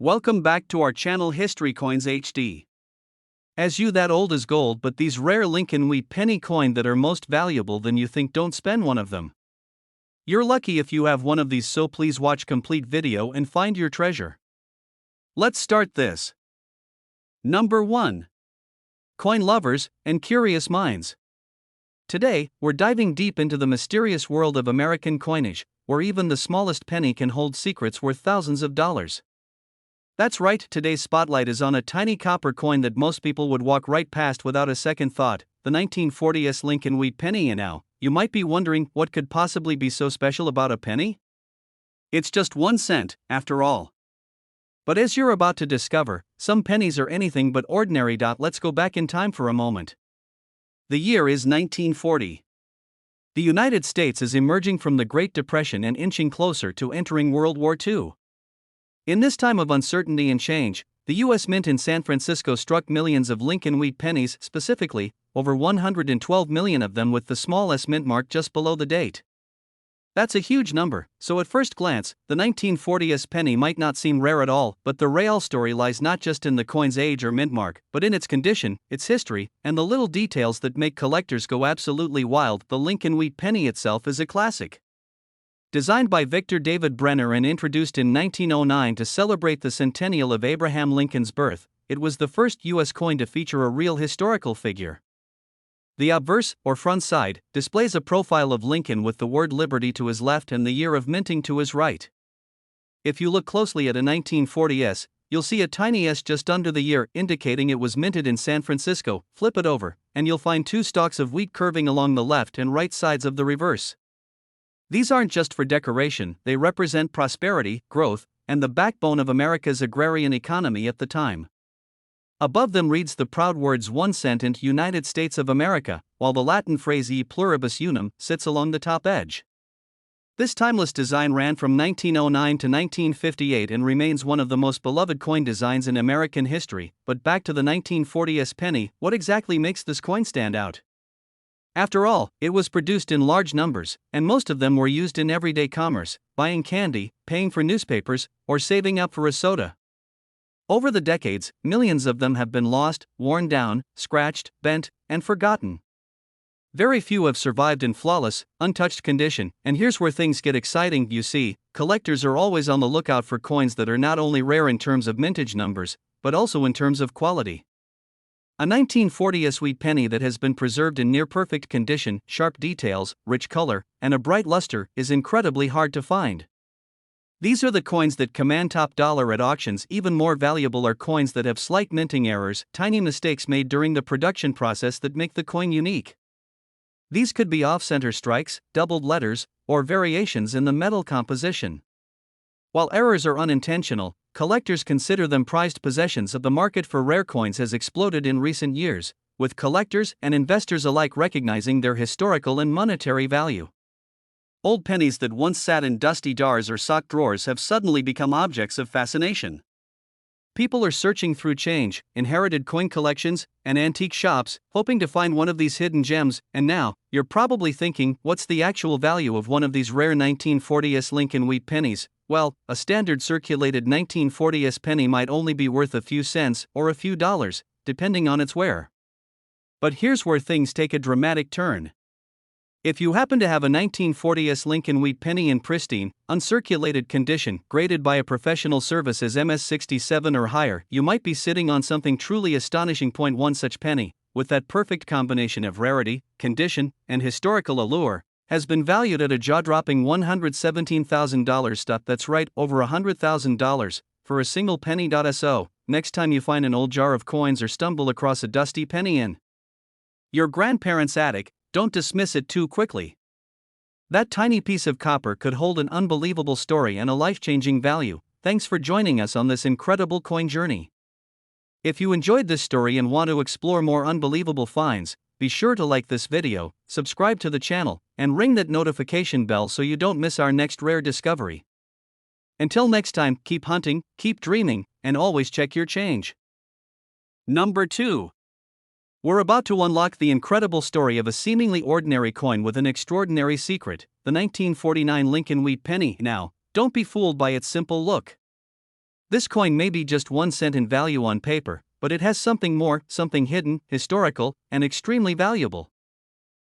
Welcome back to our channel History Coins HD. As you that old is gold, but these rare Lincoln wheat penny coin that are most valuable than you think, don't spend one of them. You're lucky if you have one of these, so please watch complete video and find your treasure. Let's start this. Number 1. Coin lovers and curious minds. Today, we're diving deep into the mysterious world of American coinage, where even the smallest penny can hold secrets worth thousands of dollars. That's right, today's spotlight is on a tiny copper coin that most people would walk right past without a second thought, the 1940s Lincoln wheat penny. And now, you might be wondering, what could possibly be so special about a penny? It's just 1 cent, after all. But as you're about to discover, some pennies are anything but ordinary. Let's go back in time for a moment. The year is 1940. The United States is emerging from the Great Depression and inching closer to entering World War II. In this time of uncertainty and change, the U.S. Mint in San Francisco struck millions of Lincoln wheat pennies, specifically, over 112 million of them with the small s mint mark just below the date. That's a huge number, so at first glance, the 1940s penny might not seem rare at all, but the real story lies not just in the coin's age or mint mark, but in its condition, its history, and the little details that make collectors go absolutely wild. The Lincoln wheat penny itself is a classic. Designed by Victor David Brenner and introduced in 1909 to celebrate the centennial of Abraham Lincoln's birth, it was the first U.S. coin to feature a real historical figure. The obverse, or front side, displays a profile of Lincoln with the word Liberty to his left and the year of minting to his right. If you look closely at a 1940s, you'll see a tiny S just under the year, indicating it was minted in San Francisco. Flip it over, and you'll find 2 stalks of wheat curving along the left and right sides of the reverse. These aren't just for decoration, they represent prosperity, growth, and the backbone of America's agrarian economy at the time. Above them reads the proud words 1 cent and United States of America, while the Latin phrase e pluribus unum sits along the top edge. This timeless design ran from 1909 to 1958 and remains one of the most beloved coin designs in American history. But back to the 1940s penny, what exactly makes this coin stand out? After all, it was produced in large numbers, and most of them were used in everyday commerce, buying candy, paying for newspapers, or saving up for a soda. Over the decades, millions of them have been lost, worn down, scratched, bent, and forgotten. Very few have survived in flawless, untouched condition, and here's where things get exciting. You see, collectors are always on the lookout for coins that are not only rare in terms of mintage numbers, but also in terms of quality. A 1940s wheat penny that has been preserved in near-perfect condition, sharp details, rich color, and a bright luster is incredibly hard to find. These are the coins that command top dollar at auctions. Even more valuable are coins that have slight minting errors, tiny mistakes made during the production process that make the coin unique. These could be off-center strikes, doubled letters, or variations in the metal composition. While errors are unintentional, collectors consider them prized possessions. The market for rare coins has exploded in recent years, with collectors and investors alike recognizing their historical and monetary value. Old pennies that once sat in dusty jars or sock drawers have suddenly become objects of fascination. People are searching through change, inherited coin collections, and antique shops, hoping to find one of these hidden gems. And now, you're probably thinking, what's the actual value of one of these rare 1940s Lincoln wheat pennies? Well, a standard circulated 1940s penny might only be worth a few cents or a few dollars, depending on its wear. But here's where things take a dramatic turn. If you happen to have a 1940s Lincoln wheat penny in pristine, uncirculated condition, graded by a professional service as MS67 or higher, you might be sitting on something truly astonishing. One such penny, with that perfect combination of rarity, condition, and historical allure, has been valued at a jaw-dropping $117,000. That's right, over $100,000, for a single penny. So, next time you find an old jar of coins or stumble across a dusty penny in your grandparents' attic, don't dismiss it too quickly. That tiny piece of copper could hold an unbelievable story and a life-changing value. Thanks for joining us on this incredible coin journey. If you enjoyed this story and want to explore more unbelievable finds, be sure to like this video, subscribe to the channel, and ring that notification bell so you don't miss our next rare discovery. Until next time, keep hunting, keep dreaming, and always check your change. Number 2. We're about to unlock the incredible story of a seemingly ordinary coin with an extraordinary secret, the 1949 Lincoln wheat penny. Now, don't be fooled by its simple look. This coin may be just 1 cent in value on paper, but it has something more, something hidden, historical, and extremely valuable.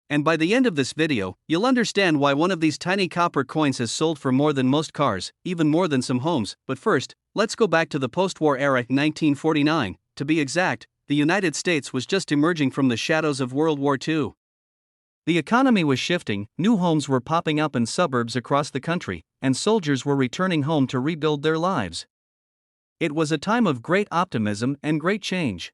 And by the end of this video, you'll understand why one of these tiny copper coins has sold for more than most cars, even more than some homes. But first, let's go back to the post-war era, 1949. To be exact, the United States was just emerging from the shadows of World War II. The economy was shifting, new homes were popping up in suburbs across the country, and soldiers were returning home to rebuild their lives. It was a time of great optimism and great change.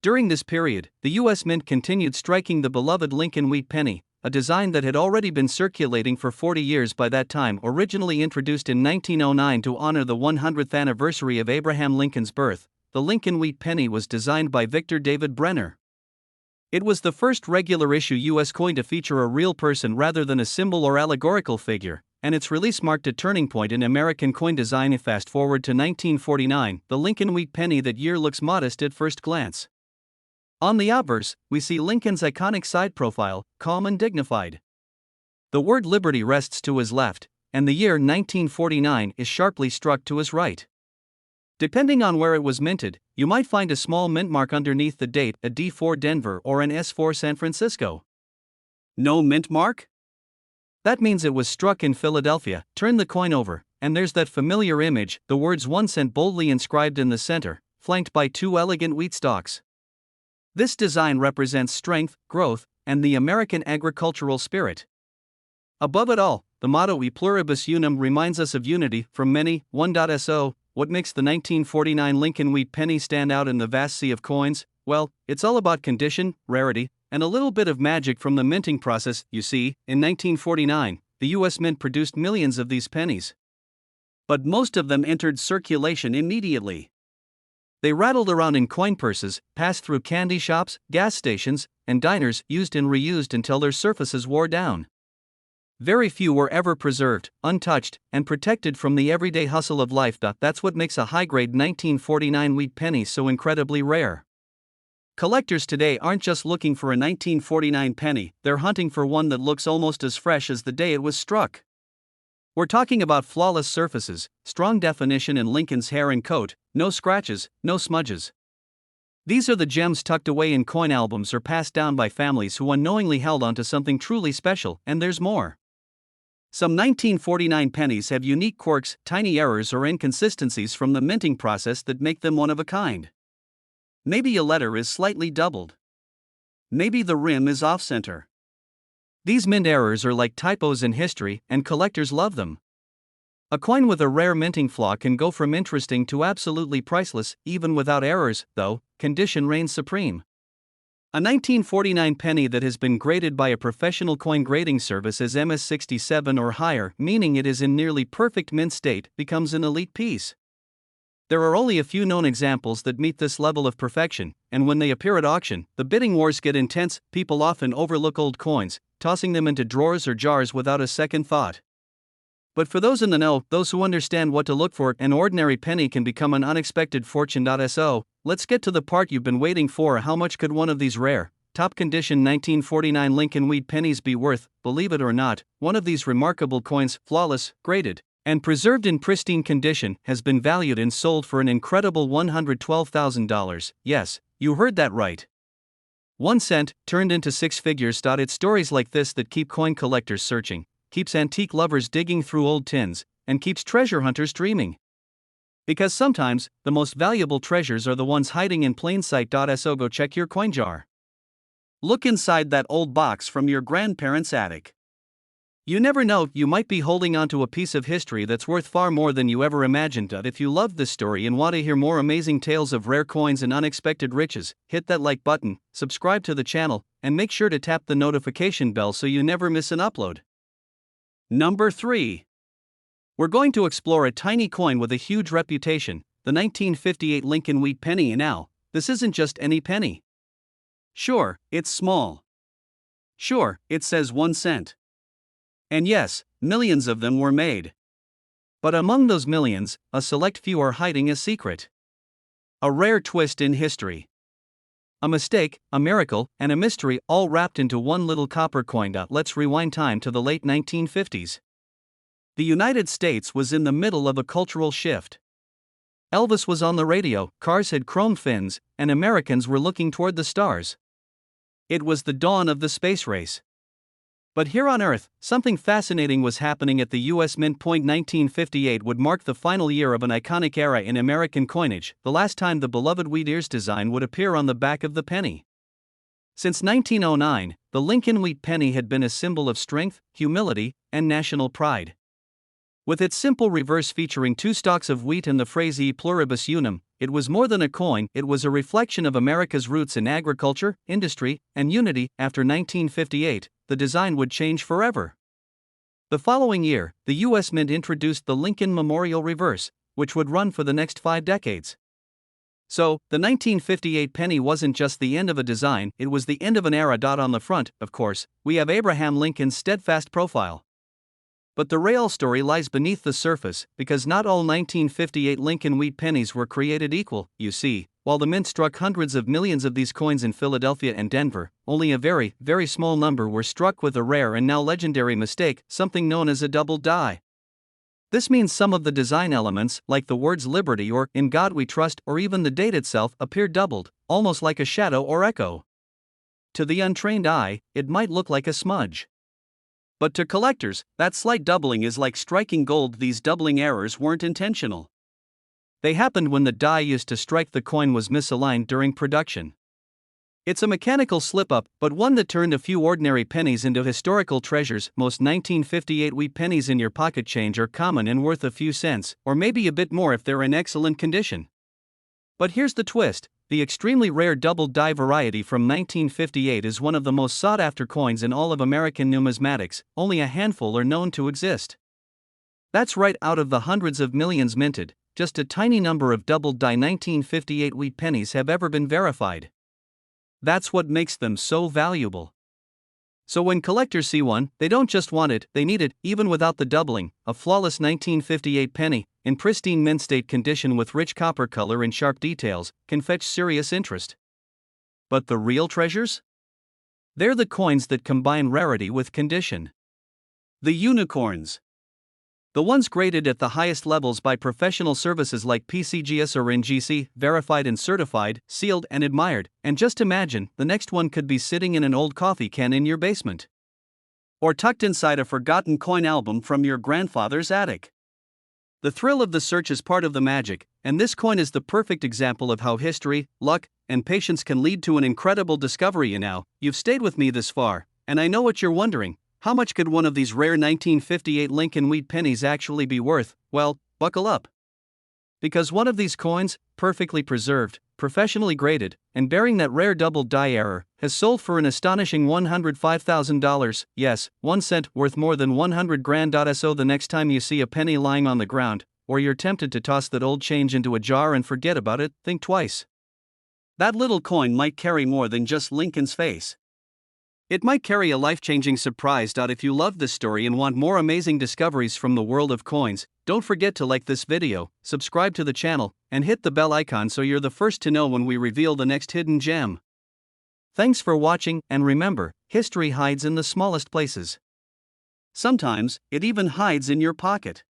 During this period, the U.S. Mint continued striking the beloved Lincoln wheat penny, a design that had already been circulating for 40 years by that time. Originally introduced in 1909 to honor the 100th anniversary of Abraham Lincoln's birth, the Lincoln wheat penny was designed by Victor David Brenner. It was the first regular issue U.S. coin to feature a real person rather than a symbol or allegorical figure, and its release marked a turning point in American coin design. Fast forward to 1949, the Lincoln wheat penny that year looks modest at first glance. On the obverse, we see Lincoln's iconic side profile, calm and dignified. The word liberty rests to his left, and the year 1949 is sharply struck to his right. Depending on where it was minted, you might find a small mint mark underneath the date, a D4 Denver or an S4 San Francisco. No mint mark? That means it was struck in Philadelphia. Turn the coin over, and there's that familiar image, the words 1 cent boldly inscribed in the center, flanked by 2 elegant wheat stalks. This design represents strength, growth, and the American agricultural spirit. Above it all, the motto E pluribus unum reminds us of unity, from many, 1.so. What makes the 1949 Lincoln wheat penny stand out in the vast sea of coins? Well, it's all about condition, rarity, and a little bit of magic from the minting process. You see, in 1949, the U.S. Mint produced millions of these pennies. But most of them entered circulation immediately. They rattled around in coin purses, passed through candy shops, gas stations, and diners, used and reused until their surfaces wore down. Very few were ever preserved, untouched, and protected from the everyday hustle of life. That's what makes a high-grade 1949 wheat penny so incredibly rare. Collectors today aren't just looking for a 1949 penny, they're hunting for one that looks almost as fresh as the day it was struck. We're talking about flawless surfaces, strong definition in Lincoln's hair and coat, no scratches, no smudges. These are the gems tucked away in coin albums or passed down by families who unknowingly held onto something truly special, and there's more. Some 1949 pennies have unique quirks, tiny errors or inconsistencies from the minting process that make them one of a kind. Maybe a letter is slightly doubled. Maybe the rim is off-center. These mint errors are like typos in history, and collectors love them. A coin with a rare minting flaw can go from interesting to absolutely priceless. Even without errors, though, condition reigns supreme. A 1949 penny that has been graded by a professional coin grading service as MS67 or higher, meaning it is in nearly perfect mint state, becomes an elite piece. There are only a few known examples that meet this level of perfection, and when they appear at auction, the bidding wars get intense. People often overlook old coins, tossing them into drawers or jars without a second thought. But for those in the know, those who understand what to look for, an ordinary penny can become an unexpected fortune. So, let's get to the part you've been waiting for. How much could one of these rare, top condition 1949 Lincoln wheat pennies be worth? Believe it or not, one of these remarkable coins, flawless, graded, and preserved in pristine condition, has been valued and sold for an incredible $112,000. Yes, you heard that right. 1 cent, turned into 6 figures. It's stories like this that keep coin collectors searching, keeps antique lovers digging through old tins, and keeps treasure hunters dreaming. Because sometimes, the most valuable treasures are the ones hiding in plain sight. So go check your coin jar. Look inside that old box from your grandparents' attic. You never know, you might be holding onto a piece of history that's worth far more than you ever imagined. If you loved this story and want to hear more amazing tales of rare coins and unexpected riches, hit that like button, subscribe to the channel, and make sure to tap the notification bell so you never miss an upload. Number 3. We're going to explore a tiny coin with a huge reputation, the 1958 Lincoln wheat penny. Now, this isn't just any penny. Sure, it's small. Sure, it says 1 cent. And yes, millions of them were made. But among those millions, a select few are hiding a secret. A rare twist in history. A mistake, a miracle, and a mystery, all wrapped into one little copper coin. Let's rewind time to the late 1950s. The United States was in the middle of a cultural shift. Elvis was on the radio, cars had chrome fins, and Americans were looking toward the stars. It was the dawn of the space race. But here on Earth, something fascinating was happening at the U.S. Mint. 1958 would mark the final year of an iconic era in American coinage, the last time the beloved wheat ears design would appear on the back of the penny. Since 1909, the Lincoln wheat penny had been a symbol of strength, humility, and national pride. With its simple reverse featuring two stalks of wheat and the phrase E pluribus unum, it was more than a coin, it was a reflection of America's roots in agriculture, industry, and unity. After 1958, the design would change forever. The following year, the U.S. Mint introduced the Lincoln Memorial Reverse, which would run for the next 5 decades. So, the 1958 penny wasn't just the end of a design, it was the end of an era. On the front, of course, we have Abraham Lincoln's steadfast profile. But the real story lies beneath the surface, because not all 1958 Lincoln wheat pennies were created equal. You see, while the mint struck hundreds of millions of these coins in Philadelphia and Denver, only a very, very small number were struck with a rare and now legendary mistake, something known as a double die. This means some of the design elements, like the words Liberty or In God We Trust or even the date itself, appear doubled, almost like a shadow or echo. To the untrained eye, it might look like a smudge. But to collectors, that slight doubling is like striking gold. These doubling errors weren't intentional. They happened when the die used to strike the coin was misaligned during production. It's a mechanical slip-up, but one that turned a few ordinary pennies into historical treasures. Most 1958 wheat pennies in your pocket change are common and worth a few cents, or maybe a bit more if they're in excellent condition. But here's the twist. The extremely rare double die variety from 1958 is one of the most sought-after coins in all of American numismatics. Only a handful are known to exist. That's right, out of the hundreds of millions minted, just a tiny number of double die 1958 wheat pennies have ever been verified. That's what makes them so valuable. So when collectors see one, they don't just want it, they need it, even without the doubling. A flawless 1958 penny, in pristine mint state condition with rich copper color and sharp details, can fetch serious interest. But the real treasures? They're the coins that combine rarity with condition. The unicorns. The ones graded at the highest levels by professional services like PCGS or NGC, verified and certified, sealed and admired. And just imagine, the next one could be sitting in an old coffee can in your basement. Or tucked inside a forgotten coin album from your grandfather's attic. The thrill of the search is part of the magic, and this coin is the perfect example of how history, luck, and patience can lead to an incredible discovery. You've stayed with me this far, and I know what you're wondering. How much could one of these rare 1958 Lincoln wheat pennies actually be worth? Well, buckle up. Because one of these coins, perfectly preserved, professionally graded, and bearing that rare double die error, has sold for an astonishing $105,000, yes, 1 cent, worth more than 100 grand. So the next time you see a penny lying on the ground, or you're tempted to toss that old change into a jar and forget about it, think twice. That little coin might carry more than just Lincoln's face. It might carry a life-changing surprise. If you love this story and want more amazing discoveries from the world of coins, don't forget to like this video, subscribe to the channel, and hit the bell icon so you're the first to know when we reveal the next hidden gem. Thanks for watching, and remember, history hides in the smallest places. Sometimes, it even hides in your pocket.